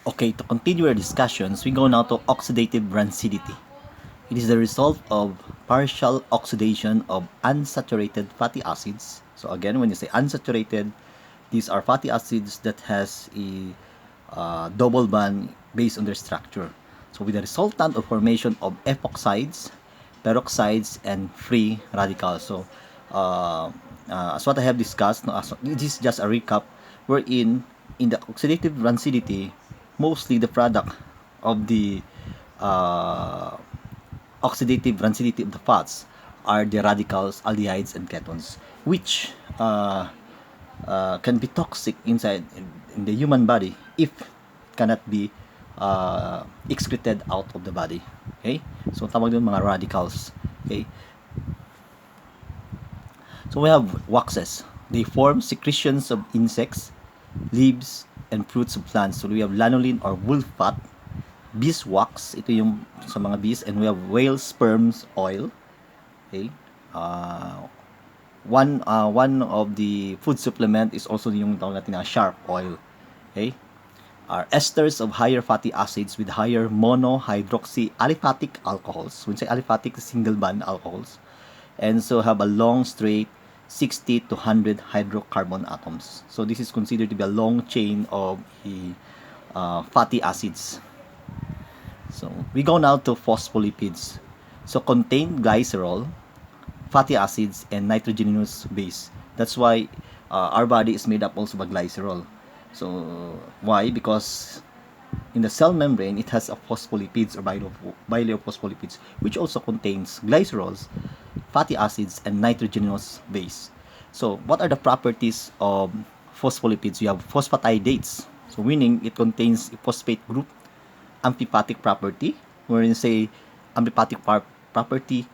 Okay, to continue our discussions, we go now to oxidative brancidity. It is the result of partial oxidation of unsaturated fatty acids. So again, when you say unsaturated, these are fatty acids that has a double bond based on their structure. So with the resultant of formation of epoxides, peroxides, and free radicals. So as what I have discussed, this is just a recap wherein in the oxidative rancidity, mostly the product of the uh, oxidative rancidity of the fats are the radicals, aldehydes, and ketones, which can be toxic inside in the human body if it cannot be excreted out of the body. Okay? So tawag doon mga radicals. Okay? So we have waxes. They form secretions of insects, leaves, and fruits of plants. So we have lanolin or wolf fat, beeswax, ito yung sa mga bees, and we have whale sperms oil. Okay? One of the food supplement is also yung tawag natin na shark oil. Okay? Are esters of higher fatty acids with higher monohydroxy aliphatic alcohols. When say aliphatic, single bond alcohols. And so have a long straight 60 to 100 hydrocarbon atoms. So this is considered to be a long chain of fatty acids. So we go now to phospholipids. So contain glycerol, fatty acids, and nitrogenous base. That's why our body is made up also by glycerol. So why? Because in the cell membrane, it has a phospholipids or bilayer phospholipids, which also contains glycerols, fatty acids, and nitrogenous base. So what are the properties of phospholipids? You have phosphatidates. So meaning it contains a phosphate group, amphipathic property, wherein say amphipathic property,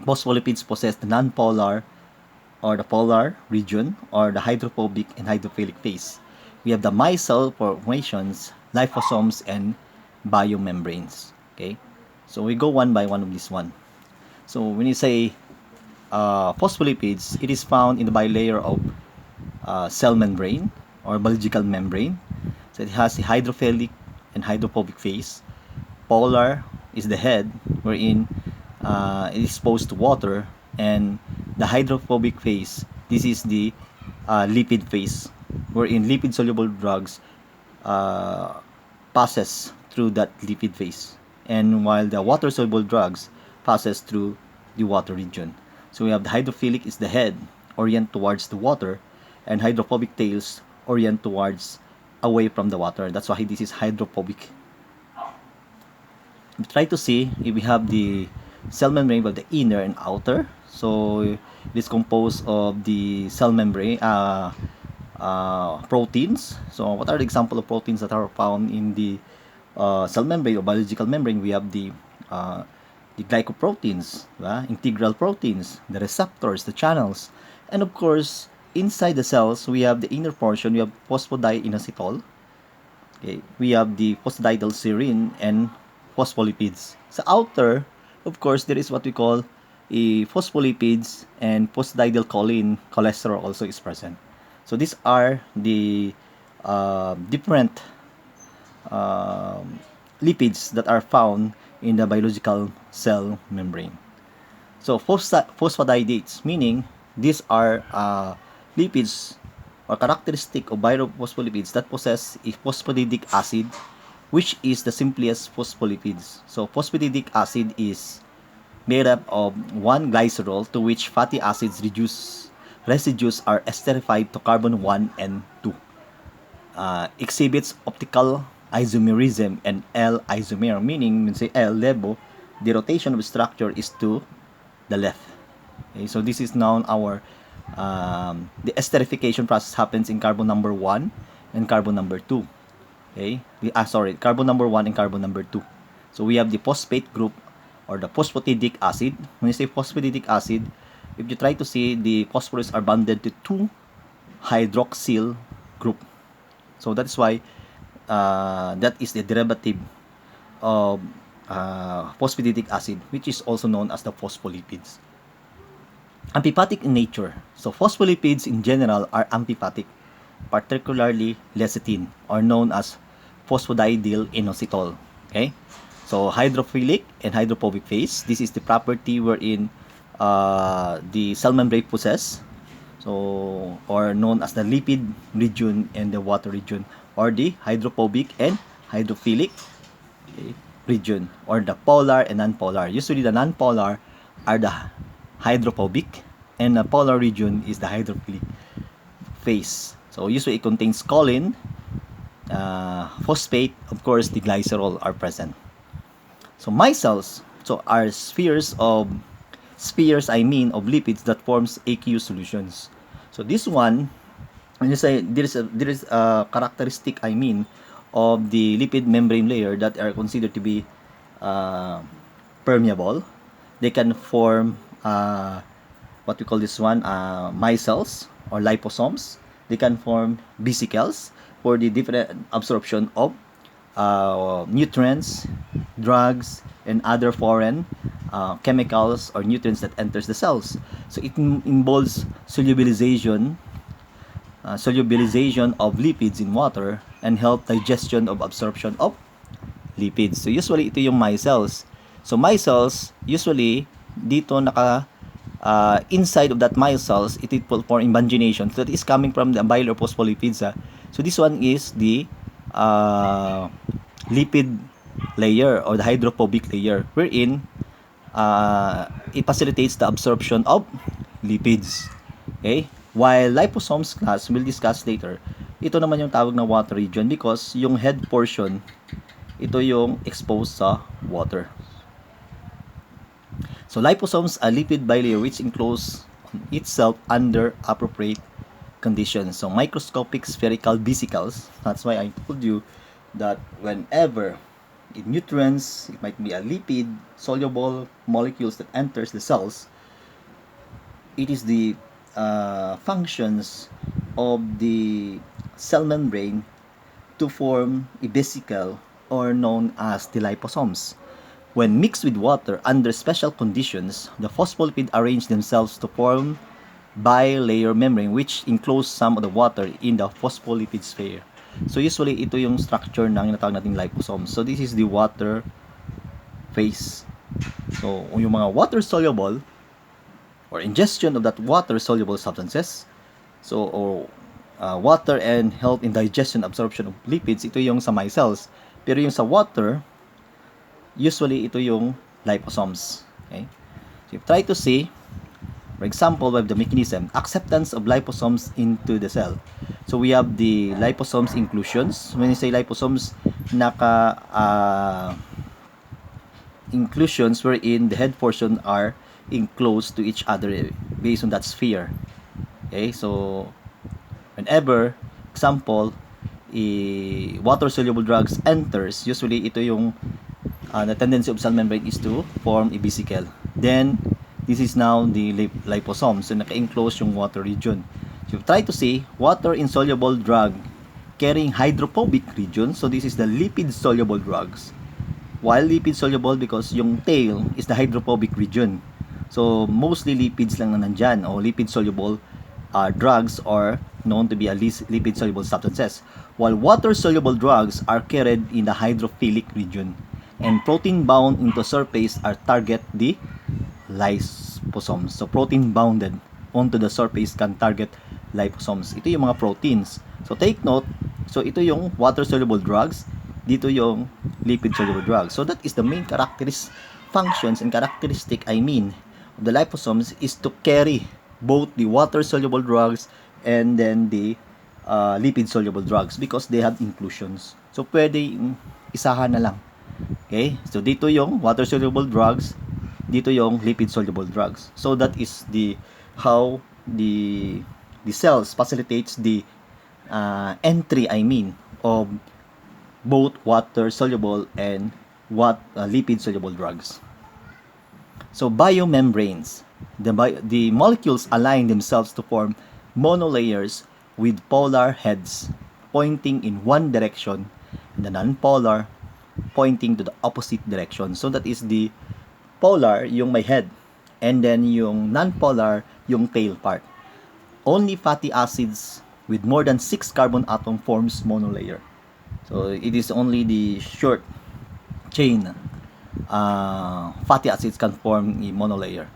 phospholipids possess the non-polar or the polar region or the hydrophobic and hydrophilic phase. We have the micelle formations, liposomes, and biomembranes. Okay, so we go one by one of this one. So when you say phospholipids, it is found in the bilayer of cell membrane or biological membrane. So it has a hydrophilic and hydrophobic phase. Polar is the head, wherein it is exposed to water, and the hydrophobic phase, this is the lipid phase, wherein lipid soluble drugs passes through that lipid phase, and while the water soluble drugs passes through the water region. So we have the hydrophilic is the head, orient towards the water, and hydrophobic tails orient towards away from the water. That's why this is hydrophobic. We try to see if we have the cell membrane of the inner and outer. So it is composed of the cell membrane proteins. So what are the example of proteins that are found in the cell membrane or biological membrane? We have the glycoproteins, integral proteins, the receptors, the channels, and of course inside the cells we have the inner portion. We have phosphodiinositol. Okay, we have the phosphatidylserine and phospholipids. Sa outer, of course, there is what we call a phospholipids, and phosphatidylcholine cholesterol also is present. So these are the different lipids that are found in the biological cell membrane. So phosphatidates, meaning these are lipids or characteristic of biophospholipids that possess a phosphatidic acid, which is the simplest phospholipids. So phosphatidic acid is made up of one glycerol to which fatty acids residues are esterified to carbon 1 and 2. Exhibits optical isomerism and L isomer, meaning when say L lebo, the rotation of structure is to the left. Okay, so this is now our the esterification process happens in carbon number 1 and carbon number 2. Okay, carbon number 1 and carbon number 2. So we have the phosphate group or the phosphatidic acid. When you say phosphatidic acid, if you try to see, the phosphorus are bonded to 2 hydroxyl group. So that's why that is the derivative of phosphatidic acid, which is also known as the phospholipids. Amphipathic in nature. So phospholipids in general are amphipathic. particularly lecithin, or known as phosphatidyl inositol. Okay? So, hydrophilic and hydrophobic phase. This is the property wherein the cell membrane possess, so, or known as the lipid region and the water region, or the hydrophobic and hydrophilic, okay, region, or the polar and non-polar. Usually, the non-polar are the hydrophobic, and the polar region is the hydrophilic phase. So, usually it contains choline, phosphate, of course, the glycerol are present. So, micelles, so are spheres of lipids that forms aqueous solutions. So this one, when you say there is a characteristic of the lipid membrane layer that are considered to be permeable. They can form what we call this one micelles or liposomes. They can form vesicles for the different absorption of nutrients, drugs, and other foreign chemicals or nutrients that enters the cells. So it involves solubilization of lipids in water and help digestion of absorption of lipids. So usually ito yung micelles. So micelles usually dito inside of that micelles it will form invagination. So that is coming from the bile or phospholipids. So this one is the lipid layer or the hydrophobic layer wherein it facilitates the absorption of lipids. Okay? While liposomes class, we'll discuss later, ito naman yung tawag na water region because yung head portion, ito yung exposed sa water. So liposomes are lipid bilayer which enclose itself under appropriate conditions. So microscopic spherical vesicles, that's why I told you that whenever nutrients, it might be a lipid soluble molecules that enters the cells, it is the functions of the cell membrane to form a vesicle or known as the liposomes. When mixed with water under special conditions, the phospholipids arrange themselves to form bilayer membrane which enclose some of the water in the phospholipid sphere. So usually ito yung structure ng tinatawag nating liposomes. So this is the water phase. So yung mga water soluble or ingestion of that water soluble substances, so or water and help in digestion absorption of lipids, ito yung sa micelles. Pero yung sa water, usually ito yung liposomes. Okay? So try to see, for example, we have the mechanism, acceptance of liposomes into the cell. So we have the liposomes inclusions. When you say liposomes, inclusions wherein the head portion are enclosed to each other based on that sphere. Okay, so whenever, example, water-soluble drugs enters, usually ito yung the tendency of cell membrane is to form a vesicle. Then this is now the liposome. So naka-enclose yung water region. So try to see water-insoluble drug carrying hydrophobic region. So this is the lipid-soluble drugs. While lipid-soluble because yung tail is the hydrophobic region. So mostly lipids lang na nandyan o lipid-soluble drugs are known to be at least lipid-soluble substances. While water-soluble drugs are carried in the hydrophilic region. And protein-bound into surface are target the liposomes. So protein bounded onto the surface can target liposomes. Ito yung mga proteins. So take note, so ito yung water-soluble drugs, dito yung lipid-soluble drugs. So that is the main functions and characteristic of the liposomes is to carry both the water-soluble drugs and then the lipid-soluble drugs because they have inclusions. So pwede isahan na lang. Okay? So dito yung water-soluble drugs, dito yung lipid-soluble drugs. So that is how the cells facilitates the entry of both water-soluble and lipid-soluble drugs. So biomembranes, the molecules align themselves to form monolayers with polar heads pointing in one direction and the non-polar pointing to the opposite direction. So that is the polar, yung may head, and then yung non-polar, yung tail part. Only fatty acids with more than 6 carbon atom forms monolayer. So it is only the short chain fatty acids can form a monolayer.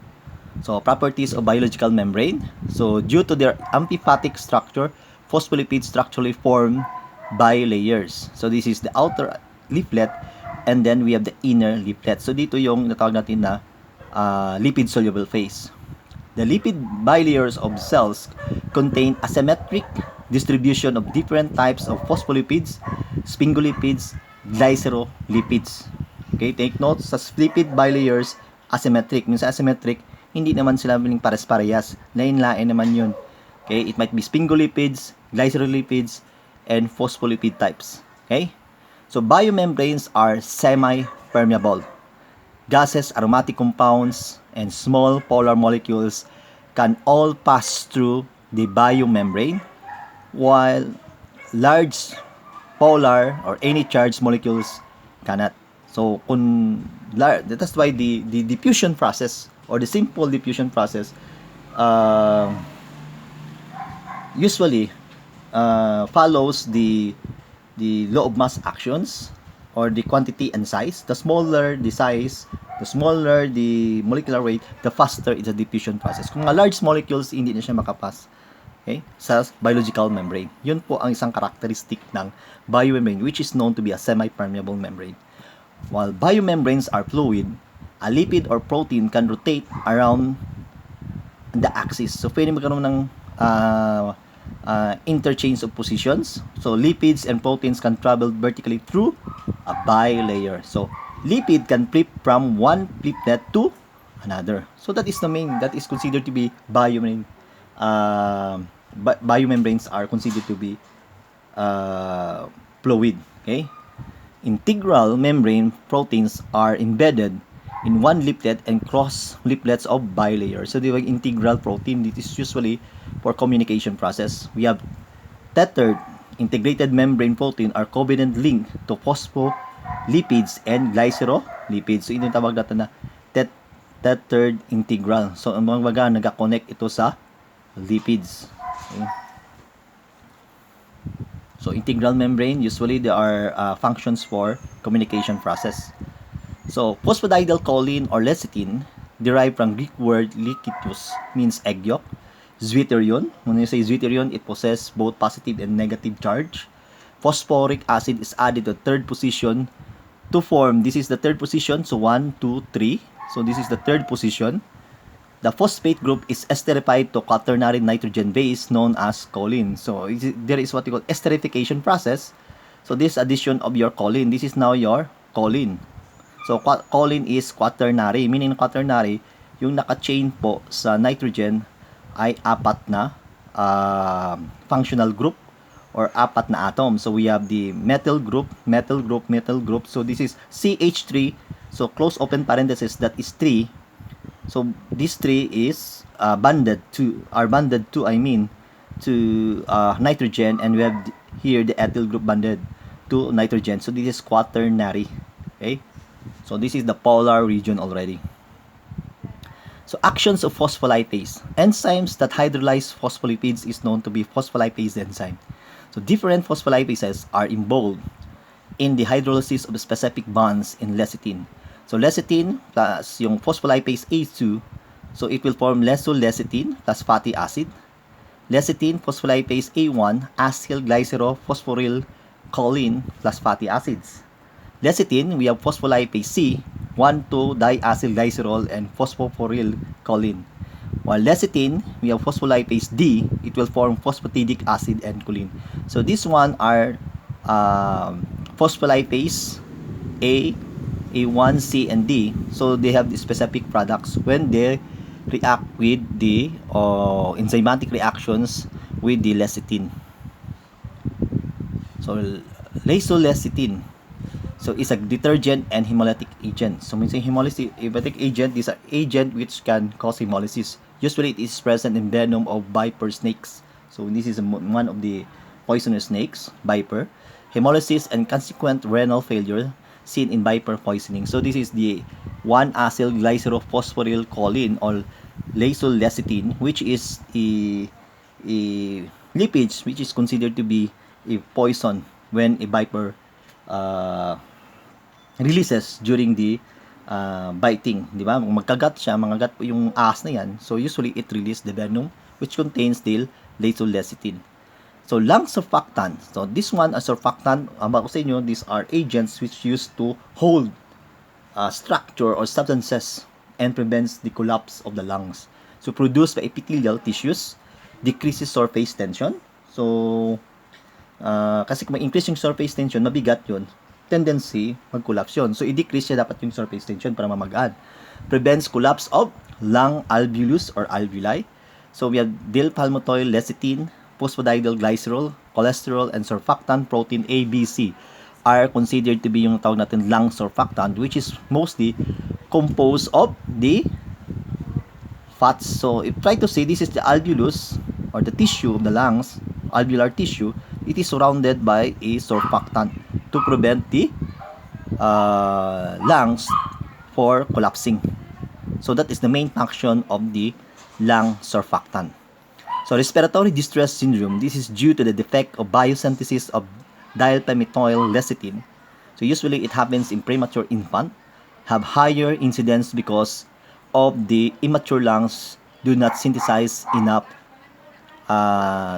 So properties of biological membrane. So due to their amphipathic structure, phospholipids structurally form bilayers. So this is the outer leaflet and then we have the inner leaflet. So dito yung natawag natin na lipid soluble phase. The lipid bilayers of cells contain asymmetric distribution of different types of phospholipids, sphingolipids, glycerolipids. Okay, take note sa lipid bilayers asymmetric. Means asymmetric, hindi naman sila pares-parehas. Lain-lain naman yun. Okay, it might be sphingolipids, glycerolipids, and phospholipid types. Okay? So biomembranes are semi-permeable. Gases, aromatic compounds, and small polar molecules can all pass through the biomembrane, while large polar or any charged molecules cannot. So, that's why the diffusion process or the simple diffusion process usually follows the law of mass actions or the quantity and size. The smaller the size, the smaller the molecular weight, the faster it's a diffusion process. Kung mga large molecules, hindi na siya makapas, okay, sa biological membrane. Yun po ang isang characteristic ng biomembrane, which is known to be a semi-permeable membrane. While biomembranes are fluid, a lipid or protein can rotate around the axis. So, pwede magkaroon ng interchange of positions. So, lipids and proteins can travel vertically through a bilayer. So, lipid can flip from one leaflet to another. So, that is the main, that is considered to be biomembrane. Biomembranes are considered to be fluid. Okay? Integral membrane proteins are embedded in one leaflet and cross leaflets of bilayer. So, the integral protein, this is usually for communication process. We have tethered integrated membrane protein are covalent linked to phospholipids and glycerolipids. So, ito yung tawag natin na tethered integral. So, ang mga baga, nag-connect ito sa lipids. Okay. So, integral membrane, usually there are functions for communication process. So, phosphatidyl choline or lecithin, derived from Greek word likitos, means egg yolk. Zwitterion, when you say zwitterion, it possesses both positive and negative charge. Phosphoric acid is added to third position to form, this is the third position, so 1, 2, 3. So, this is the third position. The phosphate group is esterified to quaternary nitrogen base known as choline. So, there is what you call esterification process. So, this addition of your choline, this is now your choline. So, choline is quaternary, meaning quaternary, yung naka-chain po sa nitrogen ay apat na functional group or apat na atom. So, we have the methyl group, methyl group, methyl group. So, this is CH3. So, close open parenthesis, that is 3. So, this 3 is bonded to nitrogen, and we have here the ethyl group bonded to nitrogen. So, this is quaternary. Okay? So, this is the polar region already. So, actions of phospholipase. Enzymes that hydrolyze phospholipids is known to be phospholipase enzyme. So, different phospholipases are involved in the hydrolysis of specific bonds in lecithin. So, lecithin plus yung phospholipase A2, so it will form lesolecithin plus fatty acid. Lecithin, phospholipase A1, acyl glycerophosphoryl choline plus fatty acids. Lecithin, we have phospholipase C, 1,2-diacylglycerol and phosphoryl choline. While lecithin, we have phospholipase D, it will form phosphatidic acid and choline. So, this one are phospholipase A, A1, C, and D. So, they have the specific products when they react with the enzymatic reactions with the lecithin. So, lesolecithin, so it's a detergent and hemolytic agent. So, means hemolytic agent, these are agent which can cause hemolysis. Usually, it is present in venom of viper snakes. So, this is one of the poisonous snakes, viper. Hemolysis and consequent renal failure seen in viper poisoning. So, this is the 1-acyl glycerophosphoryl choline or lesolecithin, which is a lipids, which is considered to be a poison when a viper uh, releases during the biting, di ba? Magkagat siya, mangagat po yung ahas na yan. So usually it releases the venom which contains still lethal lecithin. So lung surfactant. So this one, a surfactant, ko sa inyo, these are agents which used to hold structure or substances and prevents the collapse of the lungs. So produced by epithelial tissues, decreases surface tension. So kasi kung may-increase yung surface tension, mabigat yun, tendency, mag-collapse yun. So, i-decrease siya dapat yung surface tension para mamagaan. Prevents collapse of lung alveolus or alveoli. So, we have dill-palmitoyl lecithin, phosphatidyl glycerol, cholesterol, and surfactant protein A, B, C are considered to be yung tawag natin lung surfactant, which is mostly composed of the fats. So, if try to say this is the alveolus or the tissue of the lungs, alveolar tissue, it is surrounded by a surfactant to prevent the lungs for collapsing. So that is the main function of the lung surfactant. So respiratory distress syndrome, this is due to the defect of biosynthesis of diethylmethyl lecithin. So usually it happens in premature infant, have higher incidence because of the immature lungs do not synthesize enough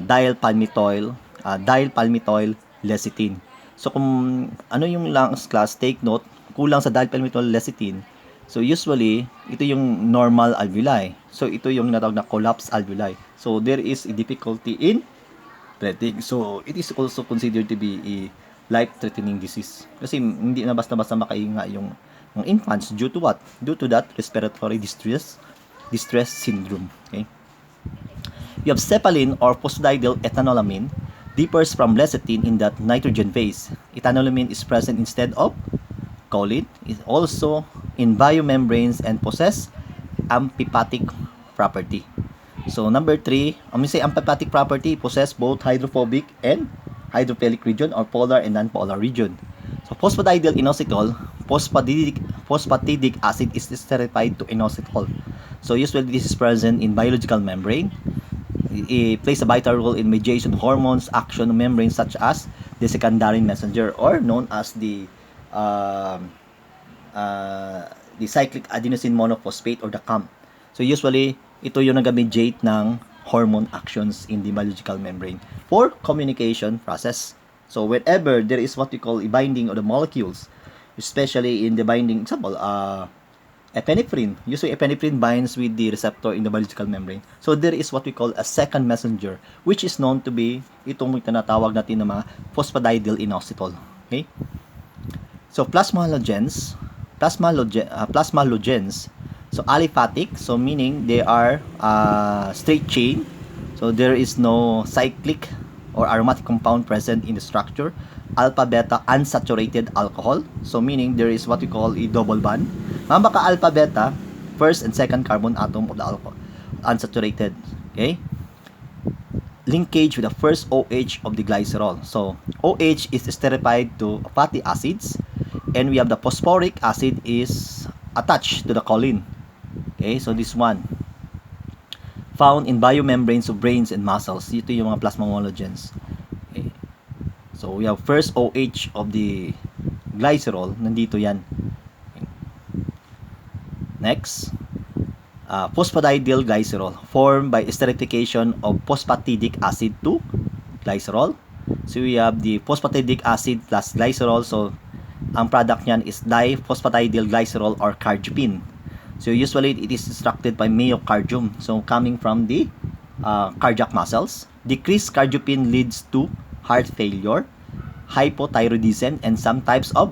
diethylmethyl lecithin. So kung ano yung lungs class, take note, kulang sa diethylmethyl lecithin. So usually, ito yung normal alveoli. So ito yung natawag na collapsed alveoli. So there is a difficulty in breathing. So it is also considered to be a life-threatening disease. Kasi hindi na basta-basta makahinga yung infants due to what? Due to that respiratory distress syndrome. Okay? You have cephalin or phosphatidyl ethanolamine differs from lecithin in that nitrogen phase. Ethanolamine is present instead of choline. It also in biomembranes and possess amphipathic property. So number 3, when we say amphipathic property, possess both hydrophobic and hydrophilic region or polar and non-polar region. So phosphatidyl inositol, phosphatidic acid is esterified to inositol. So usually this is present in biological membrane. It plays a vital role in mediation hormones action membranes such as the secondary messenger or known as the cyclic adenosine monophosphate or the CAM. So usually ito yung nag-mediate ng hormone actions in the biological membrane for communication process. So whenever there is what we call a binding of the molecules, especially in the binding example, epinephrine. Usually epinephrine binds with the receptor in the biological membrane. So there is what we call a second messenger which is known to be itong tinatawag natin ng mga phosphatidyl inositol. Okay? So plasmalogens, so aliphatic, so meaning they are straight chain. So there is no cyclic or aromatic compound present in the structure. Alpha beta unsaturated alcohol, so meaning there is what we call a double bond. Maka alpha beta, first and second carbon atom of the alcohol, unsaturated. Okay, linkage with the first OH of the glycerol. So OH is esterified to fatty acids, and we have the phosphoric acid is attached to the choline. Okay, so this one found in biomembranes of brains and muscles. Ito yung mga plasmalogens. Okay. So we have first OH of the glycerol, nandito yan. Okay. Next, phosphatidyl glycerol formed by esterification of phosphatidic acid to glycerol. So we have the phosphatidic acid plus glycerol. So ang product niyan is diphosphatidyl glycerol or cardiopine. So usually it is extracted by myocardium, so coming from the cardiac muscles. Decreased cardiopine leads to heart failure, hypothyroidism, and some types of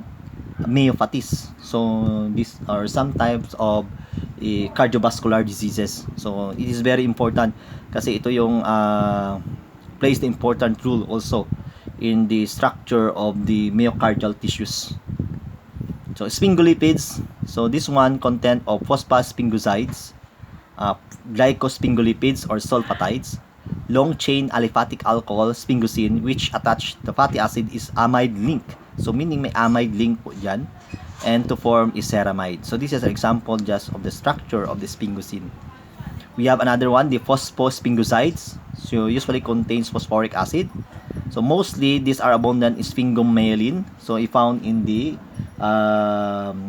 myopathies. So these are some types of cardiovascular diseases. So it is very important kasi ito yung plays the important role also in the structure of the myocardial tissues. So sphingolipids, so this one content of phosphosphingocytes, glycosphingolipids or sulfatides, long chain aliphatic alcohol sphingosine which attached the fatty acid is amide link. So meaning may amide link po dyan, and to form is ceramide. So this is an example just of the structure of the sphingosine. We have another one, the Phosphosphingocytes. So usually contains phosphoric acid. So mostly these are abundant in sphingomyelin. So found in the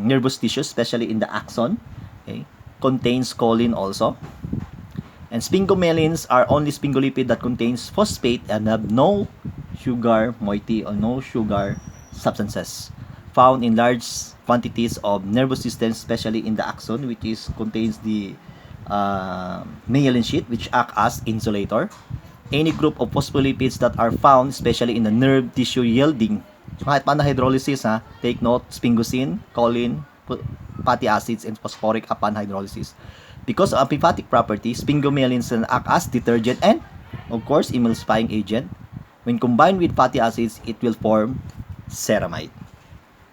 nervous tissue, especially in the axon. Okay. Contains choline also. And sphingomyelins are only sphingolipid that contains phosphate and have no sugar moiety or no sugar substances. Found in large quantities of nervous system, especially in the axon, which is contains the myelin sheath, which act as insulator. Any group of phospholipids that are found, especially in the nerve tissue yielding. So kahit paano hydrolysis, ha, take note, sphingosine, choline, fatty acids, and phosphoric upon hydrolysis. Because of amphipathic properties, sphingomyelins can act as detergent and, of course, emulsifying agent. When combined with fatty acids, it will form ceramide.